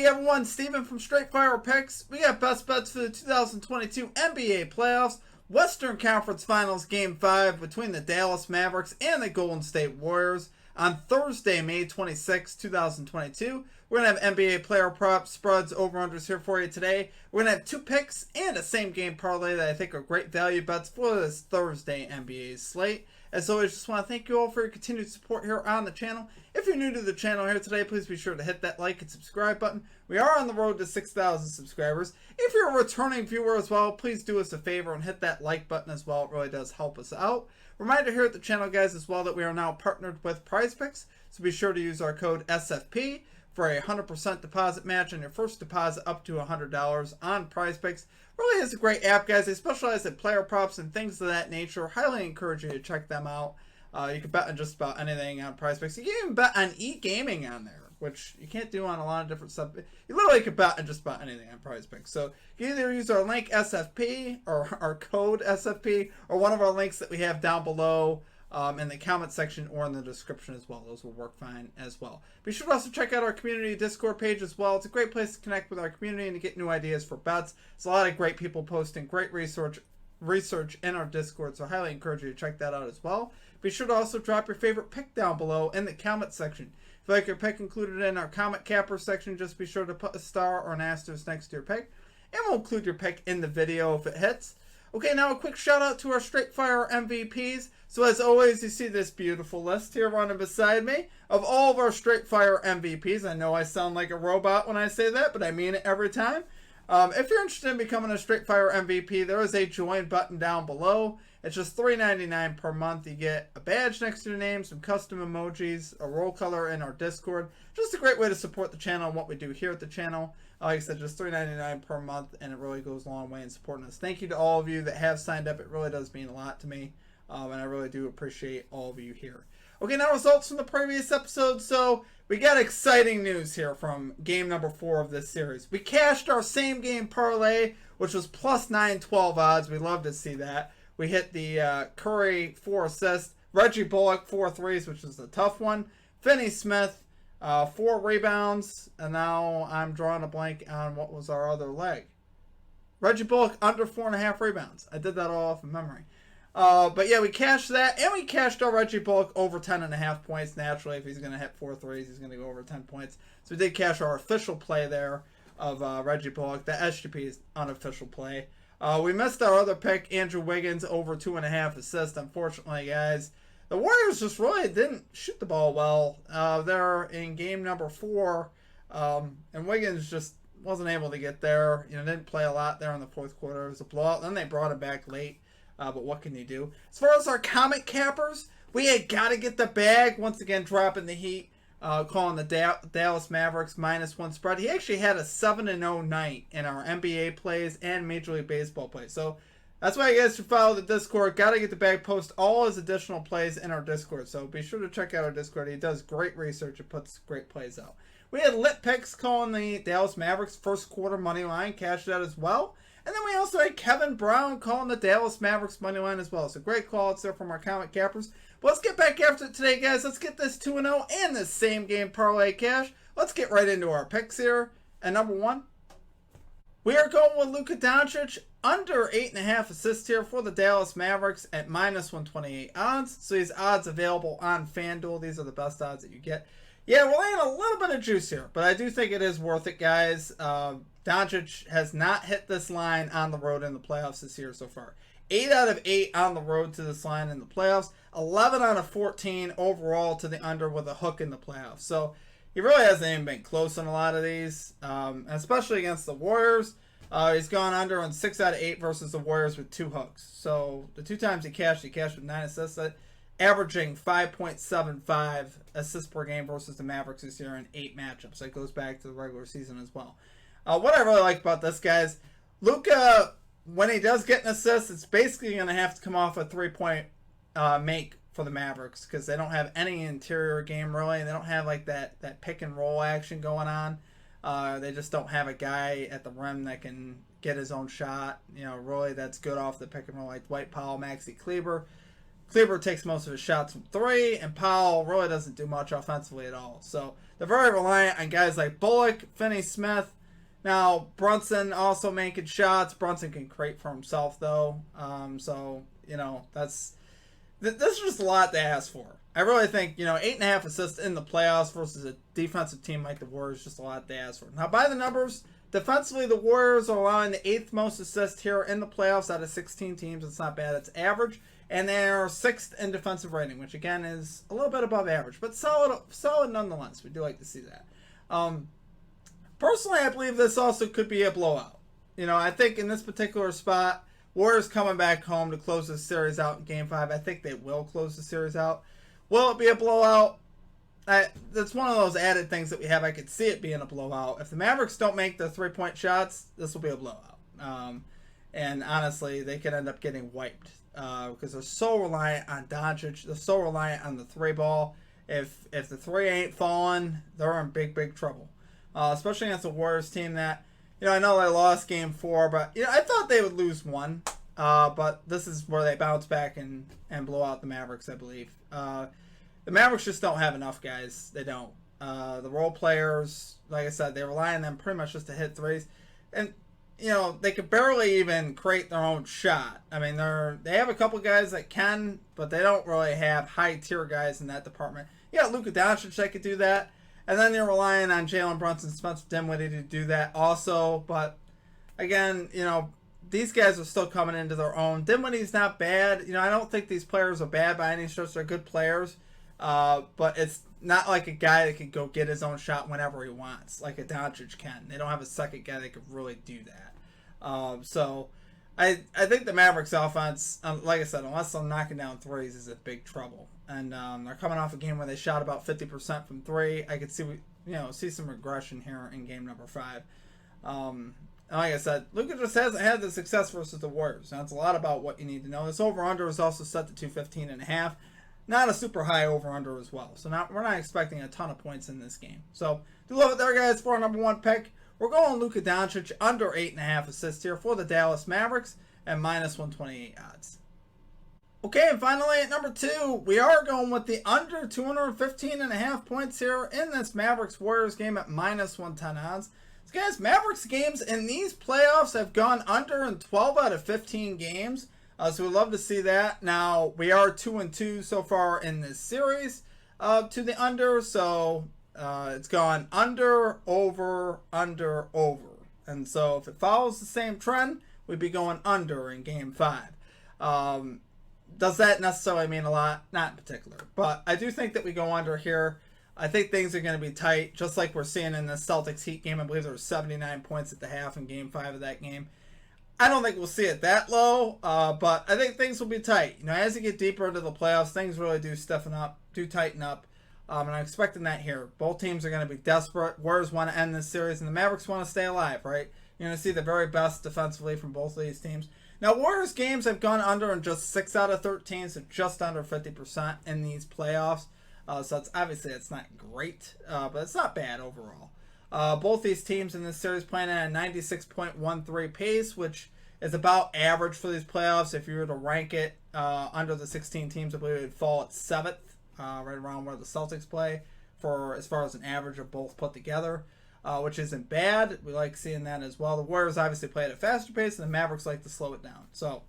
everyone, Steven from Straight Fire Picks. We got best bets for the 2022 NBA playoffs, Western Conference Finals Game 5 between the Dallas Mavericks and the Golden State Warriors on Thursday, May 26, 2022. We're going to have NBA player props, spreads, over-unders here for you today. We're going to have 2 picks and a same-game parlay that I think are great value bets for this Thursday NBA slate. As always, just want to thank you all for your continued support here on the channel. If you're new to the channel here today, please be sure to hit that like and subscribe button. We are on the road to 6,000 subscribers. If you're a returning viewer as well, please do us a favor and hit that like button as well. It really does help us out. Reminder here at the channel, guys, as well, that we are now partnered with PrizePicks, so be sure to use our code SFP for a 100% deposit match on your first deposit up to $100 on PrizePicks. Really is a great app, guys. They specialize in player props and things of that nature. Highly encourage you to check them out. You can bet on just about anything on PrizePicks. You can even bet on e-gaming on there, which you can't do on a lot of different stuff. You literally can bet on just about anything on PrizePicks. So you can either use our link SFP or our code SFP or one of our links that we have down below in the comment section or in the description as well. Those will work fine as well. Be sure to also check out our community Discord page as well. It's a great place to connect with our community and to get new ideas for bets. There's a lot of great people posting great research in our Discord, so I highly encourage you to check that out as well. Be sure to also drop your favorite pick down below in the comment section. If you like your pick included in our comment capper section, just be sure to put a star or an asterisk next to your pick, and we'll include your pick in the video if it hits. Okay, now a quick shout out to our Straight Fire MVPs. So as always, you see this beautiful list here running beside me of all of our Straight Fire MVPs. I know I sound like a robot when I say that, but I mean it every time. If you're interested in becoming a Straight Fire MVP, there is a join button down below. It's just $3.99 per month. You get a badge next to your name, some custom emojis, a roll color in our Discord. Just a great way to support the channel and what we do here at the channel. Like I said, just $3.99 per month, and it really goes a long way in supporting us. Thank you to all of you that have signed up. It really does mean a lot to me, and I really do appreciate all of you here. Okay, now results from the previous episode. So we got exciting news here from game number 4 of this series. We cashed our same game parlay, which was plus 912 odds. We love to see that. We hit the Curry 4 assists, Reggie Bullock 4 threes, which is a tough one, Finney Smith 4 rebounds, and now I'm drawing a blank on what was our other leg. Reggie Bullock under 4.5 rebounds. I did that all off of memory. But yeah, we cashed that, and we cashed our Reggie Bullock over 10.5 points. Naturally, if he's going to hit 4 threes, he's going to go over 10 points. So we did cash our official play there of Reggie Bullock. The SGP is unofficial play. We missed our other pick, Andrew Wiggins, over 2.5 assists. Unfortunately, guys, the Warriors just really didn't shoot the ball well. They're in game number 4, and Wiggins just wasn't able to get there. Didn't play a lot there in the fourth quarter. It was a blowout. Then they brought him back late. But what can you do? As far as our comment cappers, we had got to get the bag. Once again, dropping the heat, calling the Dallas Mavericks -1 spread. He actually had a 7-0 night in our NBA plays and Major League Baseball plays. So that's why you guys should follow the Discord. Got to get the bag, post all his additional plays in our Discord. So be sure to check out our Discord. He does great research and puts great plays out. We had lit picks calling the Dallas Mavericks first quarter money line. Cashed that as well. And then we also had Kevin Brown calling the Dallas Mavericks money line as well. So great call-outs there from our comment cappers. But let's get back after it today, guys. Let's get this 2-0 and this same game parlay cash. Let's get right into our picks here. And number 1, we are going with Luka Doncic under 8.5 assists here for the Dallas Mavericks at -128 odds. So these odds available on FanDuel. These are the best odds that you get. Yeah, we're laying a little bit of juice here, but I do think it is worth it, guys. Doncic has not hit this line on the road in the playoffs this year so far. 8 out of 8 on the road to this line in the playoffs. 11 out of 14 overall to the under with a hook in the playoffs. So he really hasn't even been close in a lot of these, especially against the Warriors. He's gone under on 6 out of 8 versus the Warriors with 2 hooks. So the 2 times he cashed with 9 assists, averaging 5.75 assists per game versus the Mavericks this year in 8 matchups. That goes back to the regular season as well. What I really like about this, guys, Luka, when he does get an assist, it's basically going to have to come off a 3-point make for the Mavericks because they don't have any interior game really. They don't have like that pick and roll action going on. They just don't have a guy at the rim that can get his own shot. Really that's good off the pick and roll like Dwight Powell, Maxi Kleber. Kleber takes most of his shots from 3, and Powell really doesn't do much offensively at all. So they're very reliant on guys like Bullock, Finney-Smith. Now, Brunson also making shots. Brunson can create for himself, though. So, this is just a lot to ask for. I really think, 8.5 assists in the playoffs versus a defensive team like the Warriors is just a lot to ask for. Now, by the numbers, defensively, the Warriors are allowing the 8th most assists here in the playoffs out of 16 teams. It's not bad. It's average. And they're 6th in defensive rating, which, again, is a little bit above average. But solid nonetheless. We do like to see that. Personally, I believe this also could be a blowout. I think in this particular spot, Warriors coming back home to close this series out in Game 5. I think they will close the series out. Will it be a blowout? That's one of those added things that we have. I could see it being a blowout. If the Mavericks don't make the 3-point shots, this will be a blowout. And honestly, they could end up getting wiped because they're so reliant on Doncic. They're so reliant on the 3 ball. If the 3 ain't falling, they're in big, big trouble. Especially against a Warriors team that, I know they lost Game 4, but I thought they would lose 1. But this is where they bounce back and blow out the Mavericks, I believe. The Mavericks just don't have enough guys. They don't. The role players, like I said, they rely on them pretty much just to hit threes. And, they could barely even create their own shot. I mean, they have a couple guys that can, but they don't really have high-tier guys in that department. You got Luka Doncic that could do that. And then you're relying on Jalen Brunson, Spencer Dinwiddie to do that also. But, again, these guys are still coming into their own. Dinwiddie's not bad. I don't think these players are bad by any stretch. They're good players. But it's not like a guy that can go get his own shot whenever he wants, like a Doncic can. They don't have a second guy that could really do that. So I think the Mavericks offense, like I said, unless they're knocking down threes, is in big trouble. And they're coming off a game where they shot about 50% from 3. I could see some regression here in game number 5. And like I said, Luka just hasn't had the success versus the Warriors. Now, it's a lot about what you need to know. This over-under is also set to 215.5. Not a super high over-under as well. So we're not expecting a ton of points in this game. So do love it there, guys, for our number 1 pick. We're going Luka Doncic under 8.5 assists here for the Dallas Mavericks at minus 128 odds. Okay, and finally at number 2, we are going with the under 215.5 points here in this Mavericks-Warriors game at minus 110 odds. So guys, Mavericks games in these playoffs have gone under in 12 out of 15 games. So we'd love to see that. Now, we are 2-2 so far in this series to the under. So it's gone under, over, under, over. And so if it follows the same trend, we'd be going under in Game 5. Does that necessarily mean a lot? Not in particular. But I do think that we go under here. I think things are going to be tight, just like we're seeing in the Celtics Heat game. I believe there were 79 points at the half in Game 5 of that game. I don't think we'll see it that low, but I think things will be tight. As you get deeper into the playoffs, things really do stiffen up, do tighten up, and I'm expecting that here. Both teams are going to be desperate. Warriors want to end this series, and the Mavericks want to stay alive, right? You're going to see the very best defensively from both of these teams. Now, Warriors games have gone under in just 6 out of 13, so just under 50% in these playoffs. So it's not great, but it's not bad overall. Both these teams in this series playing at a 96.13 pace, which is about average for these playoffs. If you were to rank it under the 16 teams, I believe it would fall at 7th, right around where the Celtics play, for as far as an average of both put together, which isn't bad. We like seeing that as well. The Warriors obviously play at a faster pace, and the Mavericks like to slow it down. So,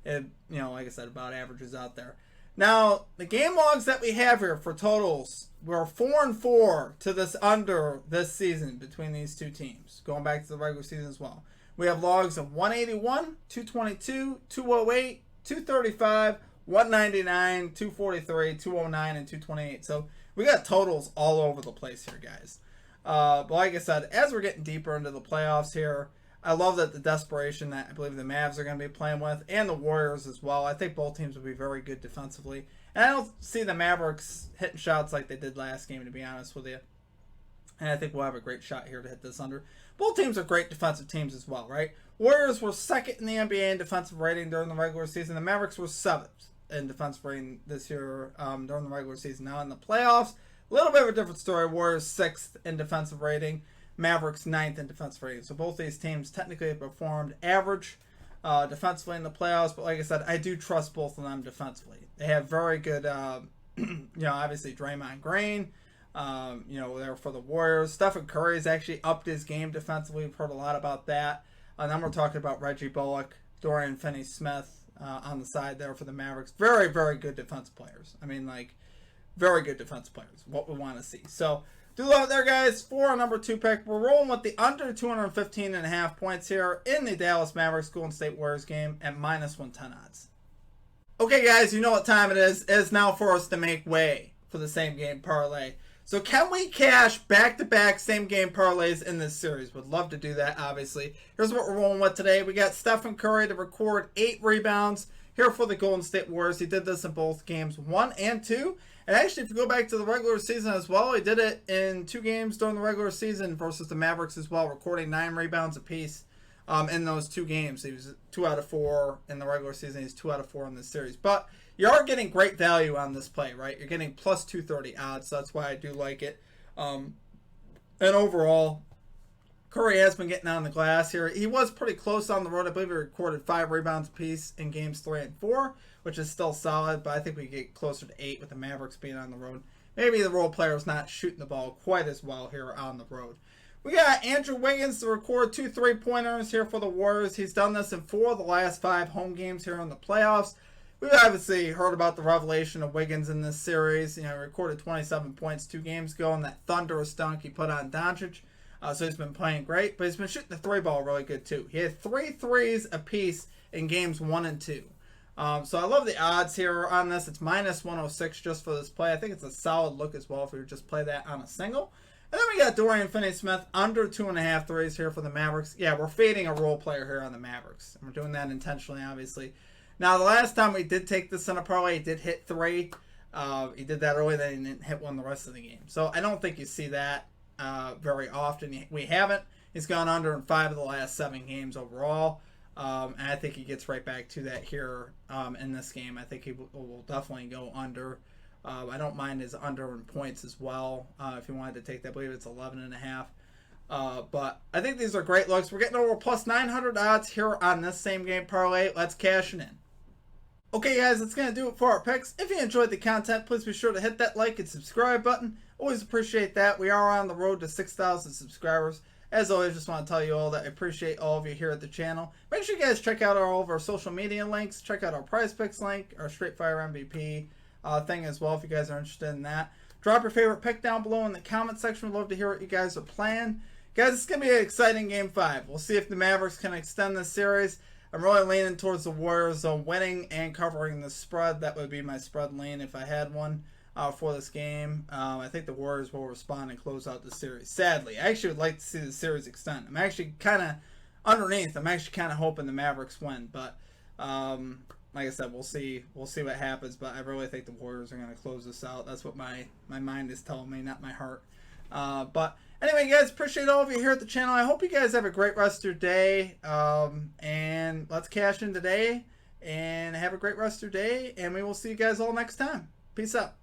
like I said, about averages out there. Now, the game logs that we have here for totals, we're 4-4 to this under this season between these two teams, going back to the regular season as well. We have logs of 181, 222, 208, 235, 199, 243, 209, and 228. So we got totals all over the place here, guys. But like I said, as we're getting deeper into the playoffs here, I love that the desperation that I believe the Mavs are going to be playing with, and the Warriors as well. I think both teams will be very good defensively. And I don't see the Mavericks hitting shots like they did last game, to be honest with you. And I think we'll have a great shot here to hit this under. Both teams are great defensive teams as well, right? Warriors were 2nd in the NBA in defensive rating during the regular season. The Mavericks were 7th in defensive rating this year during the regular season. Now in the playoffs, a little bit of a different story. Warriors 6th in defensive rating. Mavericks 9th in defensive rating. So both these teams technically have performed average defensively in the playoffs. But like I said, I do trust both of them defensively. They have very good, obviously Draymond Green. there for the Warriors. Stephen Curry's actually upped his game defensively. We've heard a lot about that. And then we're talking about Reggie Bullock, Dorian Finney-Smith on the side there for the Mavericks. Very, very good defensive players. I mean, very good defensive players. What we want to see. So, do love it there, guys. For our number 2 pick, we're rolling with the under 215.5 points here in the Dallas Mavericks Golden State Warriors game at -110 odds. Okay, guys, you know what time it is. It is now for us to make way for the same game parlay. So can we cash back-to-back same game parlays in this series? Would love to do that, obviously. Here's what we're rolling with today. We got Stephen Curry to record 8 rebounds here for the Golden State Warriors. He did this in both games 1 and 2. And actually, if you go back to the regular season as well, he did it in 2 games during the regular season versus the Mavericks as well, recording 9 rebounds apiece in those 2 games. He was 2 out of 4 in the regular season. He's 2 out of 4 in this series. But you are getting great value on this play, right? You're getting plus 230 odds, so that's why I do like it. And overall, Curry has been getting on the glass here. He was pretty close on the road. I believe he recorded 5 rebounds apiece in games 3 and 4, which is still solid, but I think we get closer to 8 with the Mavericks being on the road. Maybe the role player is not shooting the ball quite as well here on the road. We got Andrew Wiggins to record 2 3-pointers here for the Warriors. He's done this in 4 of the last 5 home games here in the playoffs. We've obviously heard about the revelation of Wiggins in this series. He recorded 27 points 2 games ago in that thunderous dunk he put on Doncic. So he's been playing great, but he's been shooting the 3-ball really good too. He had 3 threes apiece in games 1 and 2. So I love the odds here on this. It's -106 just for this play. I think it's a solid look as well if we just play that on a single. And then we got Dorian Finney-Smith under 2.5 threes here for the Mavericks. Yeah, we're fading a role player here on the Mavericks. And we're doing that intentionally, obviously. Now, the last time we did take this in a parlay, he did hit 3. He did that early, then he didn't hit 1 the rest of the game. So I don't think you see that very often. We haven't. He's gone under in 5 of the last 7 games overall. And I think he gets right back to that here in this game. I think he will definitely go under. I don't mind his under in points as well. If you wanted to take that, I believe it's 11.5. But I think these are great looks. We're getting over plus 900 odds here on this same game parlay. Let's cash it in. Okay, guys, that's going to do it for our picks. If you enjoyed the content, please be sure to hit that like and subscribe button. Always appreciate that. We are on the road to 6,000 subscribers. As always, just want to tell you all that I appreciate all of you here at the channel. Make sure you guys check out all of our social media links. Check out our Prize Picks link, our Straight Fire MVP thing as well if you guys are interested in that. Drop your favorite pick down below in the comment section. We'd love to hear what you guys are playing. Guys, it's going to be an exciting Game 5. We'll see if the Mavericks can extend this series. I'm really leaning towards the Warriors, though, winning and covering the spread. That would be my spread lean if I had one for this game. I think the Warriors will respond and close out the series. Sadly, I actually would like to see the series extend. I'm actually kind of underneath. I'm actually kind of hoping the Mavericks win, but like I said, we'll see what happens. But I really think the Warriors are going to close this out. That's what my mind is telling me, not my heart. But anyway, guys, appreciate all of you here at the channel. I hope you guys have a great rest of your day. And let's cash in today and have a great rest of your day. And we will see you guys all next time. Peace out.